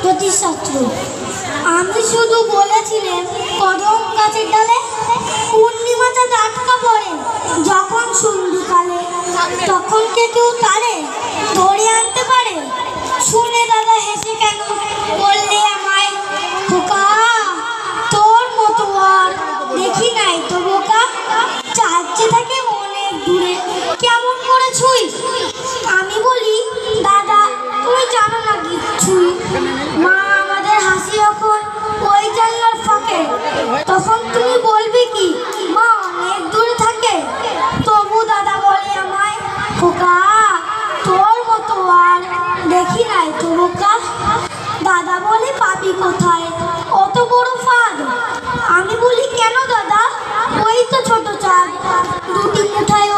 প্রতিশত্রু। আমি শুধু বলেছিলাম কদম গাছের ডালে পূর্ণিমা চাঁদ আটকা পড়ে যখন সন্ধিকালে, তখন কে কেউ তারে ধরে আনতে পারে? শুনে দাদা হেসে কেন বললে আমায়, খোকা তোর মতো আর দেখি নাই তো বোকা, চাচ্ছে থাকে অনেক দূরে, কেমন করে ছুঁই? আমি বলি, দাদা তুমি জানো না কিচ্ছুই, মা আমাদের হাসি যখন ওই জানলার ফাঁকে, তখন তুমি বলবে কি মা অনেক দূরে থাকে? তবু দাদা বলে আমায়, খোকা তোর মতো আর দেখি নাই তো বোকা। দাদা বলে পাবি কোথায় অত বড় ফাঁদ? আমি বলি কেন দাদা, ওই তো ছোট চাঁদ, দুটি মুঠায়